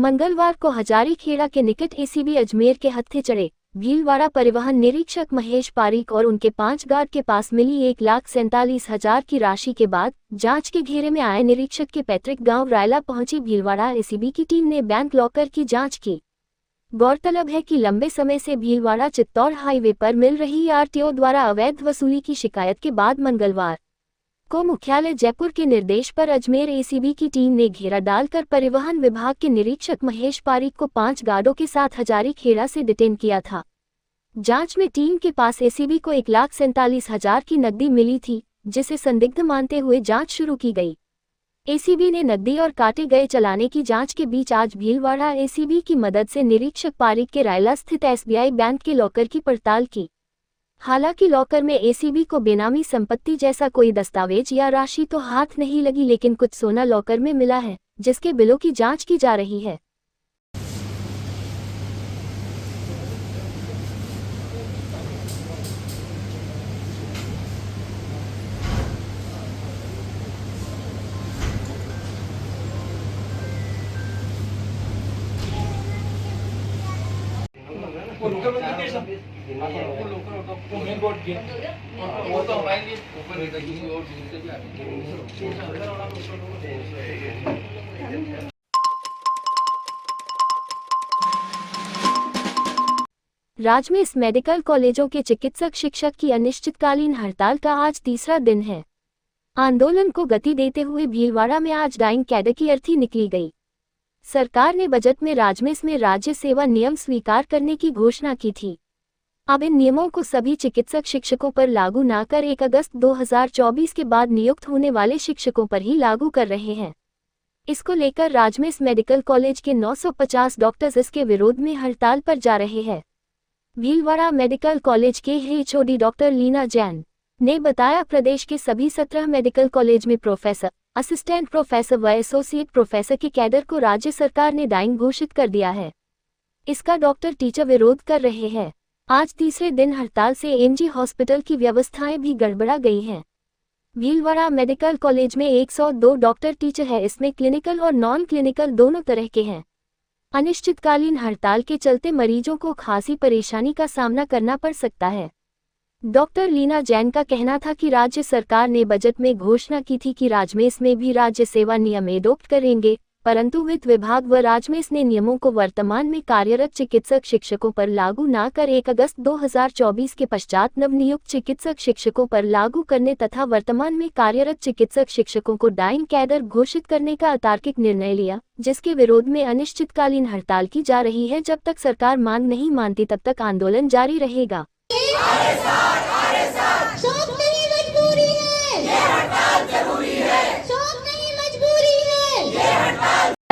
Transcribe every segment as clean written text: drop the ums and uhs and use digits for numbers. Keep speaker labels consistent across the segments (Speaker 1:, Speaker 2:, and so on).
Speaker 1: मंगलवार को हजारीखेड़ा के निकट एसीबी अजमेर के हत्थे चढ़े भीलवाड़ा परिवहन निरीक्षक महेश पारीक और उनके 5 गार्ड के पास मिली 1,47,000 की राशि के बाद जांच के घेरे में आए निरीक्षक के पैतृक गांव रायला पहुंची भीलवाड़ा एसीबी की टीम ने बैंक लॉकर की जांच की। गौरतलब है कि लंबे समय से भीलवाड़ा चित्तौड़ हाईवे पर मिल रही आरटीओ द्वारा अवैध वसूली की शिकायत के बाद मंगलवार को मुख्यालय जयपुर के निर्देश पर अजमेर एसीबी की टीम ने घेरा डालकर परिवहन विभाग के निरीक्षक महेश पारीक को 5 गार्डों के साथ हजारीखेड़ा से डिटेन किया था। जांच में टीम के पास एसीबी को 1,47,000 की नकदी मिली थी, जिसे संदिग्ध मानते हुए जांच शुरू की गई। एसीबी ने नकदी और काटे गए चलाने की जांच के बीच आज भीलवाड़ा एसीबी की मदद से निरीक्षक पारीक के रायला स्थित एसबीआई बैंक के लॉकर की पड़ताल की। हालांकि लॉकर में एसीबी को बेनामी संपत्ति जैसा कोई दस्तावेज या राशि तो हाथ नहीं लगी, लेकिन कुछ सोना लॉकर में मिला है, जिसके बिलों की जांच की जा रही है। राज्य में इस मेडिकल कॉलेजों के चिकित्सक शिक्षक की अनिश्चितकालीन हड़ताल का आज तीसरा दिन है। आंदोलन को गति देते हुए भीलवाड़ा में आज डाइंग कैडर की अर्थी निकली गई। सरकार ने बजट में राजमेस में राज्य सेवा नियम स्वीकार करने की घोषणा की थी। अब इन नियमों को सभी चिकित्सक शिक्षकों पर लागू न कर 1 अगस्त 2024 के बाद नियुक्त होने वाले शिक्षकों पर ही लागू कर रहे हैं। इसको लेकर राजमेस मेडिकल कॉलेज के 950 डॉक्टर्स इसके विरोध में हड़ताल पर जा रहे हैं। भीलवाड़ा मेडिकल कॉलेज के एचओडी डॉक्टर लीना जैन ने बताया, प्रदेश के सभी 17 मेडिकल कॉलेज में प्रोफेसर, असिस्टेंट प्रोफेसर व एसोसिएट प्रोफेसर के कैडर को राज्य सरकार ने डाइंग घोषित कर दिया है। इसका डॉक्टर टीचर विरोध कर रहे हैं। आज तीसरे दिन हड़ताल से एमजी हॉस्पिटल की व्यवस्थाएं भी गड़बड़ा गई हैं। भीलवाड़ा मेडिकल कॉलेज में 102 डॉक्टर टीचर है, इसमें क्लिनिकल और नॉन क्लिनिकल दोनों तरह के हैं। अनिश्चितकालीन हड़ताल के चलते मरीजों को खासी परेशानी का सामना करना पड़ सकता है। डॉक्टर लीना जैन का कहना था कि राज्य सरकार ने बजट में घोषणा की थी कि राजमेस में भी राज्य सेवा नियम एडॉप्ट करेंगे, परंतु वित्त विभाग व राजमेस ने नियमों को वर्तमान में कार्यरत चिकित्सक शिक्षकों पर लागू न कर 1 अगस्त 2024 के पश्चात नवनियुक्त चिकित्सक शिक्षकों पर लागू करने तथा वर्तमान में कार्यरत चिकित्सक शिक्षकों को डाइंग कैडर घोषित करने का अतार्किक निर्णय लिया, जिसके विरोध में अनिश्चितकालीन हड़ताल की जा रही है। जब तक सरकार मांग नहीं मानती तब तक आंदोलन जारी रहेगा।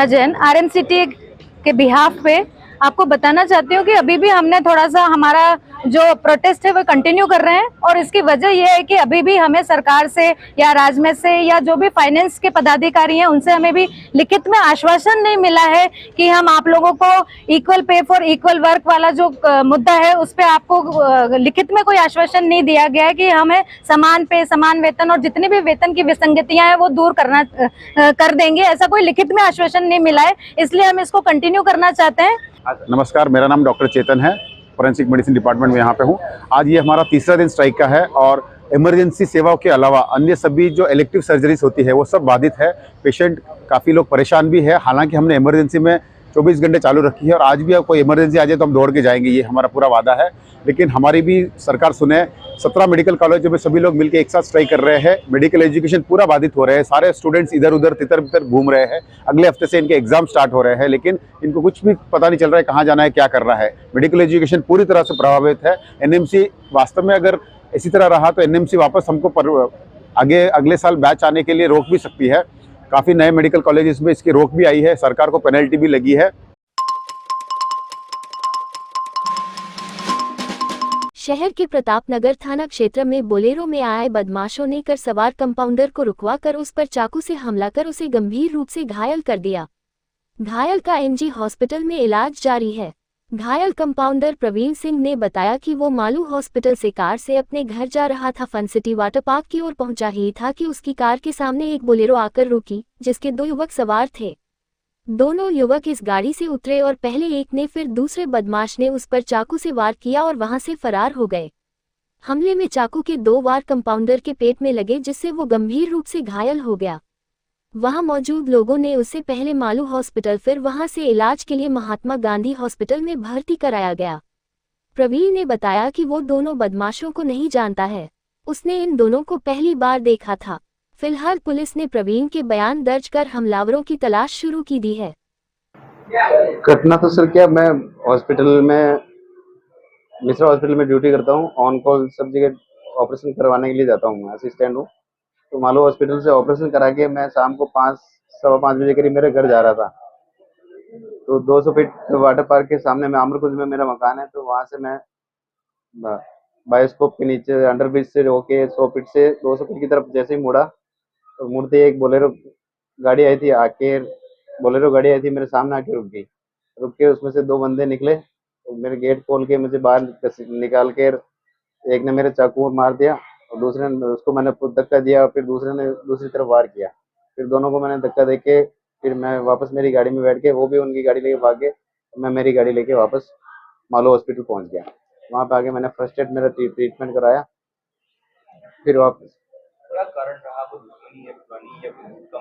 Speaker 2: जैन आरएमसीटी के बिहाफ पे आपको बताना चाहती हूँ कि अभी भी हमने थोड़ा सा हमारा जो प्रोटेस्ट है वो कंटिन्यू कर रहे हैं, और इसकी वजह यह है कि अभी भी हमें सरकार से या राजमेस से या जो भी फाइनेंस के पदाधिकारी हैं उनसे हमें भी लिखित में आश्वासन नहीं मिला है कि हम आप लोगों को equal pay for equal work वाला जो मुद्दा है उस पर आपको लिखित में कोई आश्वासन नहीं दिया गया है कि हमें समान पे समान वेतन और जितनी भी वेतन की विसंगतियां हैं वो दूर कर देंगे। ऐसा कोई लिखित में आश्वासन नहीं मिला है, इसलिए हम इसको कंटिन्यू करना चाहते हैं।
Speaker 3: नमस्कार, मेरा नाम डॉक्टर चेतन है, फोरेंसिक मेडिसिन डिपार्टमेंट में यहाँ पे हूँ। आज ये हमारा तीसरा दिन स्ट्राइक का है और इमरजेंसी सेवाओं के अलावा अन्य सभी जो इलेक्टिव सर्जरीज होती है वो सब बाधित है। पेशेंट काफ़ी लोग परेशान भी है। हालांकि हमने इमरजेंसी में 24 घंटे चालू रखी है और आज भी कोई इमरजेंसी आ जाए तो हम दौड़ के जाएंगे, ये हमारा पूरा वादा है। लेकिन हमारी भी सरकार सुने। 17 मेडिकल कॉलेजों में सभी लोग मिलकर एक साथ स्ट्राइक कर रहे हैं। मेडिकल एजुकेशन पूरा बाधित हो रहे हैं। सारे स्टूडेंट्स इधर उधर तितर बितर घूम रहे हैं। अगले हफ्ते से इनके एग्जाम स्टार्ट हो रहे हैं, लेकिन इनको कुछ भी पता नहीं चल रहा है कहाँ जाना है, क्या करना है। मेडिकल एजुकेशन पूरी तरह से प्रभावित है। एनएमसी वास्तव में अगर इसी तरह रहा तो एनएमसी वापस हमको आगे अगले साल बैच आने के लिए रोक भी सकती है। काफ़ी नए मेडिकल कॉलेजेस में इसकी रोक भी आई है, सरकार को पेनल्टी भी लगी है।
Speaker 1: शहर के प्रतापनगर थाना क्षेत्र में बोलेरो में आए बदमाशों ने कार सवार कंपाउंडर को रुकवाकर उस पर चाकू से हमला कर उसे गंभीर रूप से घायल कर दिया। घायल का एमजी हॉस्पिटल में इलाज जारी है। घायल कंपाउंडर प्रवीण सिंह ने बताया कि वो मालू हॉस्पिटल से कार से अपने घर जा रहा था। फन सिटी वाटर पार्क की ओर पहुंचा ही था कि उसकी कार के सामने एक बोलेरो आकर रुकी, जिसके 2 युवक सवार थे। दोनों युवक इस गाड़ी से उतरे और पहले एक ने फिर दूसरे बदमाश ने उस पर चाकू से वार किया और वहां से फरार हो गए। हमले में चाकू के 2 वार कंपाउंडर के पेट में लगे जिससे वो गंभीर रूप से घायल हो गया। वहां मौजूद लोगों ने उसे पहले मालू हॉस्पिटल फिर वहां से इलाज के लिए महात्मा गांधी हॉस्पिटल में भर्ती कराया गया। प्रवीण ने बताया कि वो दोनों बदमाशों को नहीं जानता है, उसने इन दोनों को पहली बार देखा था। फिलहाल पुलिस ने प्रवीण के बयान दर्ज कर हमलावरों की तलाश शुरू की दी है।
Speaker 4: घटना तो सर क्या, मैं हॉस्पिटल में मिश्रा हॉस्पिटल में ड्यूटी करता हूँ। ऑन कॉल सब जगह ऑपरेशन करवाने के लिए जाता हूँ, मैं असिस्टेंट हूँ। तो मालूम हॉस्पिटल से ऑपरेशन करा के मैं शाम को 5-5:15 बजे करीब मेरे घर जा रहा था। तो 200 फीट वाटर पार्क के सामने में आमरकुंज में मेरा मकान है। तो वहाँ से मैं बायोस्कोप के नीचे अंडर ब्रिज से होके 100 फीट से 200 फीट की तरफ जैसे ही मुड़ा तो मुड़ते एक बोलेरो गाड़ी आई थी, बोलेरो गाड़ी आई थी मेरे सामने आके रुक के उसमें से 2 बंदे निकले। तो मेरे गेट खोल के मुझे बाहर निकाल के एक ने मेरे चाकू मार दिया और दूसरे ने उसको मैंने धक्का दिया और फिर दूसरे ने दूसरी तरफ वार किया। फिर दोनों को मैंने धक्का दे के फिर मैं वापस मेरी गाड़ी में बैठ के, वो भी उनकी गाड़ी लेके भाग गए। मैं मेरी गाड़ी लेके वापस मालो हॉस्पिटल पहुंच गया। वहाँ पे आके मैंने फर्स्ट एड मेरा ट्रीटमेंट कराया। फिर वापस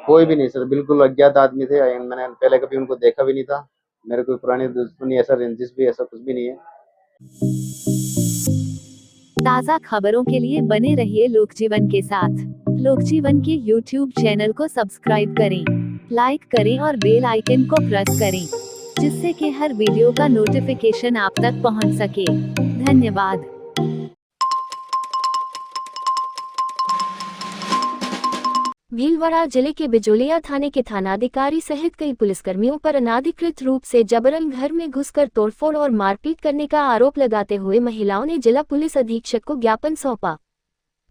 Speaker 4: कोई भी नहीं सर, बिल्कुल अज्ञात आदमी थे। मैंने पहले कभी उनको देखा भी नहीं था। मेरे कोई पुरानी दुश्मनी, ऐसा रेंजिस भी, ऐसा कुछ भी नहीं है।
Speaker 5: ताज़ा खबरों के लिए बने रहिए लोकजीवन के साथ। लोकजीवन के YouTube चैनल को सब्सक्राइब करें, लाइक करें और बेल आइकन को प्रेस करें, जिससे कि हर वीडियो का नोटिफिकेशन आप तक पहुंच सके। धन्यवाद।
Speaker 1: भीलवाड़ा जिले के बिजोलिया थाने के थानाधिकारी सहित कई पुलिसकर्मियों पर अनाधिकृत रूप से जबरन घर में घुसकर तोड़फोड़ और मारपीट करने का आरोप लगाते हुए महिलाओं ने जिला पुलिस अधीक्षक को ज्ञापन सौंपा।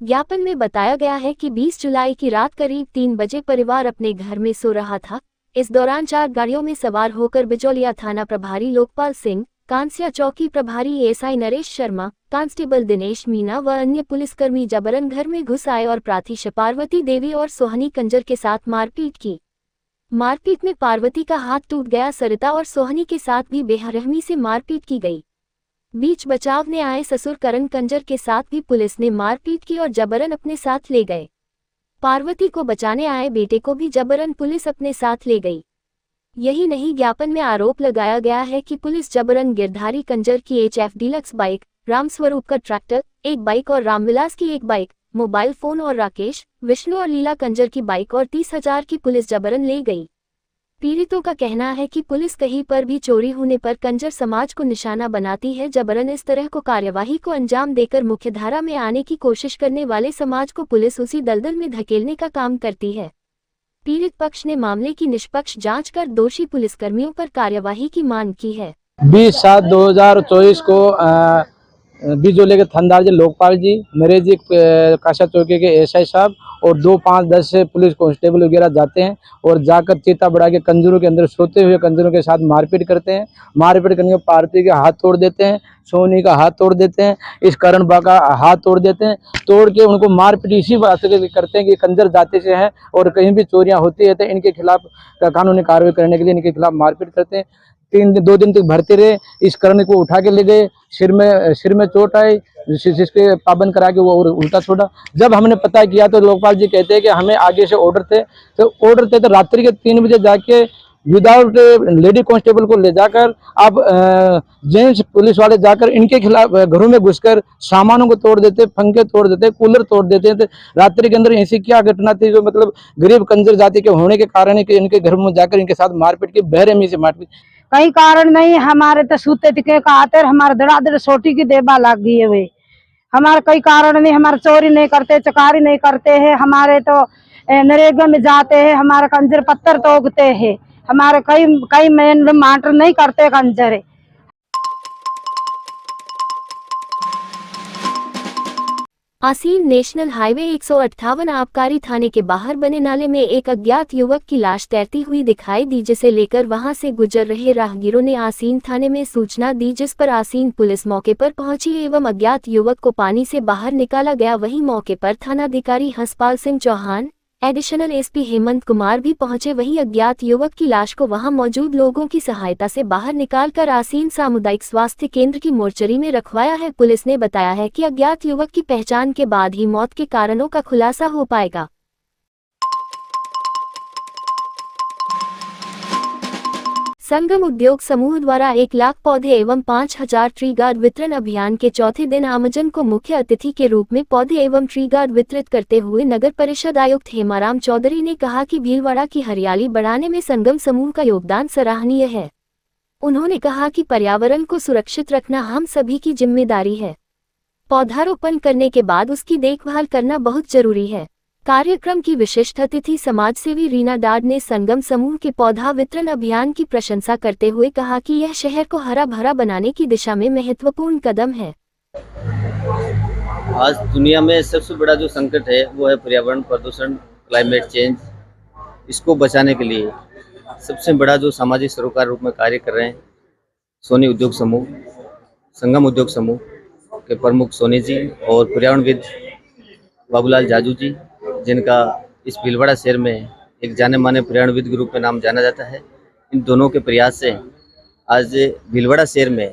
Speaker 1: ज्ञापन में बताया गया है कि 20 जुलाई की रात करीब 3 बजे परिवार अपने घर में सो रहा था। इस दौरान 4 गाड़ियों में सवार होकर बिजोलिया थाना प्रभारी लोकपाल सिंह, कांसिया चौकी प्रभारी एएसआई नरेश शर्मा, कांस्टेबल दिनेश मीना व अन्य पुलिसकर्मी जबरन घर में घुस आए और प्रार्थी पार्वती देवी और सोहनी कंजर के साथ मारपीट की। मारपीट में पार्वती का हाथ टूट गया। सरिता और सोहनी के साथ भी बेरहमी से मारपीट की गई। बीच बचाव ने आए ससुर करण कंजर के साथ भी पुलिस ने मारपीट की और जबरन अपने साथ ले गए। पार्वती को बचाने आए बेटे को भी जबरन पुलिस अपने साथ ले गई। यही नहीं, ज्ञापन में आरोप लगाया गया है कि पुलिस जबरन गिरधारी कंजर की HF डीलक्स बाइक, रामस्वरूप का ट्रैक्टर, एक बाइक और रामविलास की एक बाइक, मोबाइल फोन और राकेश, विष्णु और लीला कंजर की बाइक और 30,000 की पुलिस जबरन ले गई। पीड़ितों का कहना है कि पुलिस कहीं पर भी चोरी होने पर कंजर समाज को निशाना बनाती है। जबरन इस तरह को कार्यवाही को अंजाम देकर मुख्यधारा में आने की कोशिश करने वाले समाज को पुलिस उसी दलदल में धकेलने का काम करती है। पीड़ित पक्ष ने मामले की निष्पक्ष जांच कर दोषी पुलिसकर्मियों पर कार्यवाही की मांग की है।
Speaker 6: 20/7/2024 को बिजोले के थानेदार जी लोकपाल जी, नरेश जी काशा चौकी के एएसआई साहब और 2, 5, 10 से पुलिस कांस्टेबल वगैरह जाते हैं और जाकर चेता बढ़ा के कंजरों के अंदर सोते हुए कंजरों के साथ मारपीट करते हैं। मारपीट करने के पार्वती का हाथ तोड़ देते हैं, सोनी का हाथ तोड़ देते हैं, इस करण बा का हाथ तोड़ देते हैं। तोड़ के उनको मारपीट इसी बात से करते हैं कि कंजर जाते से हैं और कहीं भी चोरियां होती है तो इनके खिलाफ कानूनी कार्रवाई करने के लिए इनके खिलाफ मारपीट करते हैं। 2 दिन तक भरते रहे। इस करण को उठा के ले गए, सिर में चोट आई, जिसके पाबंद करा के वो और उल्टा छोड़ा। जब हमने पता किया तो लोकपाल जी कहते हैं कि हमें आगे से ऑर्डर थे तो रात्रि के 3 बजे जाके विदाउट लेडी कांस्टेबल को ले जाकर अब जेंट्स पुलिस वाले जाकर इनके खिलाफ घरों में घुसकर सामानों को तोड़ देते, पंखे तोड़ देते, कूलर तोड़ देते। तो रात्रि के अंदर ऐसी क्या घटना थी जो मतलब गरीब कंजर जाति के होने के कारण इनके घर में जाकर इनके साथ मारपीट की, बेरहमी से मारपीट।
Speaker 2: कई कारण नहीं, हमारे तो सूते टिके का आते हमारे धड़ाधड़ सोटी की देबा लग गई है। वे हमारे कई कारण नहीं, हमारे चोरी नहीं करते, चकारी नहीं करते हैं, हमारे तो नरेगा में जाते हैं, हमारे कंजर पत्थर तोड़ते हैं, हमारे कई मेन माटर नहीं करते कंजर।
Speaker 1: आसीन नेशनल हाईवे 158 आबकारी थाने के बाहर बने नाले में एक अज्ञात युवक की लाश तैरती हुई दिखाई दी, जिसे लेकर वहां से गुजर रहे राहगीरों ने आसीन थाने में सूचना दी, जिस पर आसीन पुलिस मौके पर पहुंची एवं अज्ञात युवक को पानी से बाहर निकाला गया। वहीं मौके पर थानाधिकारी हंसपाल सिंह चौहान, एडिशनल एसपी हेमंत कुमार भी पहुंचे। वहीं अज्ञात युवक की लाश को वहां मौजूद लोगों की सहायता से बाहर निकालकर आसीन सामुदायिक स्वास्थ्य केंद्र की मोर्चरी में रखवाया है। पुलिस ने बताया है कि अज्ञात युवक की पहचान के बाद ही मौत के कारणों का खुलासा हो पाएगा। संगम उद्योग समूह द्वारा 1 लाख पौधे एवं 5000 ट्री गार्ड वितरण अभियान के चौथे दिन आमजन को मुख्य अतिथि के रूप में पौधे एवं ट्री गार्ड वितरित करते हुए नगर परिषद आयुक्त हेमाराम चौधरी ने कहा कि भीलवाड़ा की हरियाली बढ़ाने में संगम समूह का योगदान सराहनीय है। उन्होंने कहा कि पर्यावरण को सुरक्षित रखना हम सभी की जिम्मेदारी है। पौधारोपण करने के बाद उसकी देखभाल करना बहुत जरूरी है। कार्यक्रम की विशिष्ट अतिथि समाजसेवी रीना डाड ने संगम समूह के पौधा वितरण अभियान की प्रशंसा करते हुए कहा कि यह शहर को हरा भरा बनाने की दिशा में महत्वपूर्ण कदम है।
Speaker 7: आज दुनिया में सबसे बड़ा जो संकट है वो है पर्यावरण प्रदूषण, क्लाइमेट चेंज। इसको बचाने के लिए सबसे बड़ा जो सामाजिक सरोकार रूप में कार्य कर रहे हैं सोनी उद्योग समूह, संगम उद्योग समूह के प्रमुख सोनी जी और पर्यावरणविद बाबूलाल जाजू जी, जिनका इस भीलवाड़ा शहर में एक जाने माने पर्यावरणविद के रूप में नाम जाना जाता है। इन दोनों के प्रयास से आज भीलवाड़ा शहर में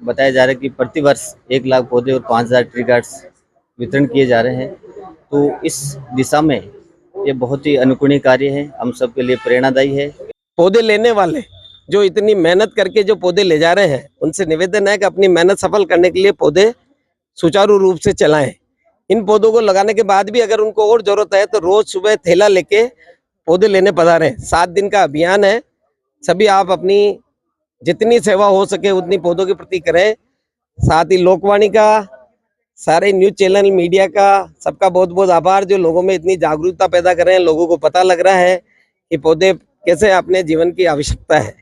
Speaker 7: बताया जा रहा है कि प्रतिवर्ष 1 लाख पौधे और 5000 ट्री गार्ड्स वितरण किए जा रहे हैं। तो इस दिशा में ये बहुत ही अनुकरणीय कार्य है, हम सब के लिए प्रेरणादायी है।
Speaker 8: पौधे लेने वाले जो इतनी मेहनत करके जो पौधे ले जा रहे हैं, उनसे निवेदन है कि अपनी मेहनत सफल करने के लिए पौधे सुचारू रूप से चलाएं। इन पौधों को लगाने के बाद भी अगर उनको और जरूरत है तो रोज सुबह थैला लेके पौधे लेने पधारें। 7 दिन का अभियान है। सभी आप अपनी जितनी सेवा हो सके उतनी पौधों के प्रति करें। साथ ही लोकवाणी का, सारे न्यूज चैनल, मीडिया का, सबका बहुत बहुत आभार जो लोगों में इतनी जागरूकता पैदा कर रहे हैं। लोगों को पता लग रहा है कि पौधे कैसे अपने जीवन की आवश्यकता है।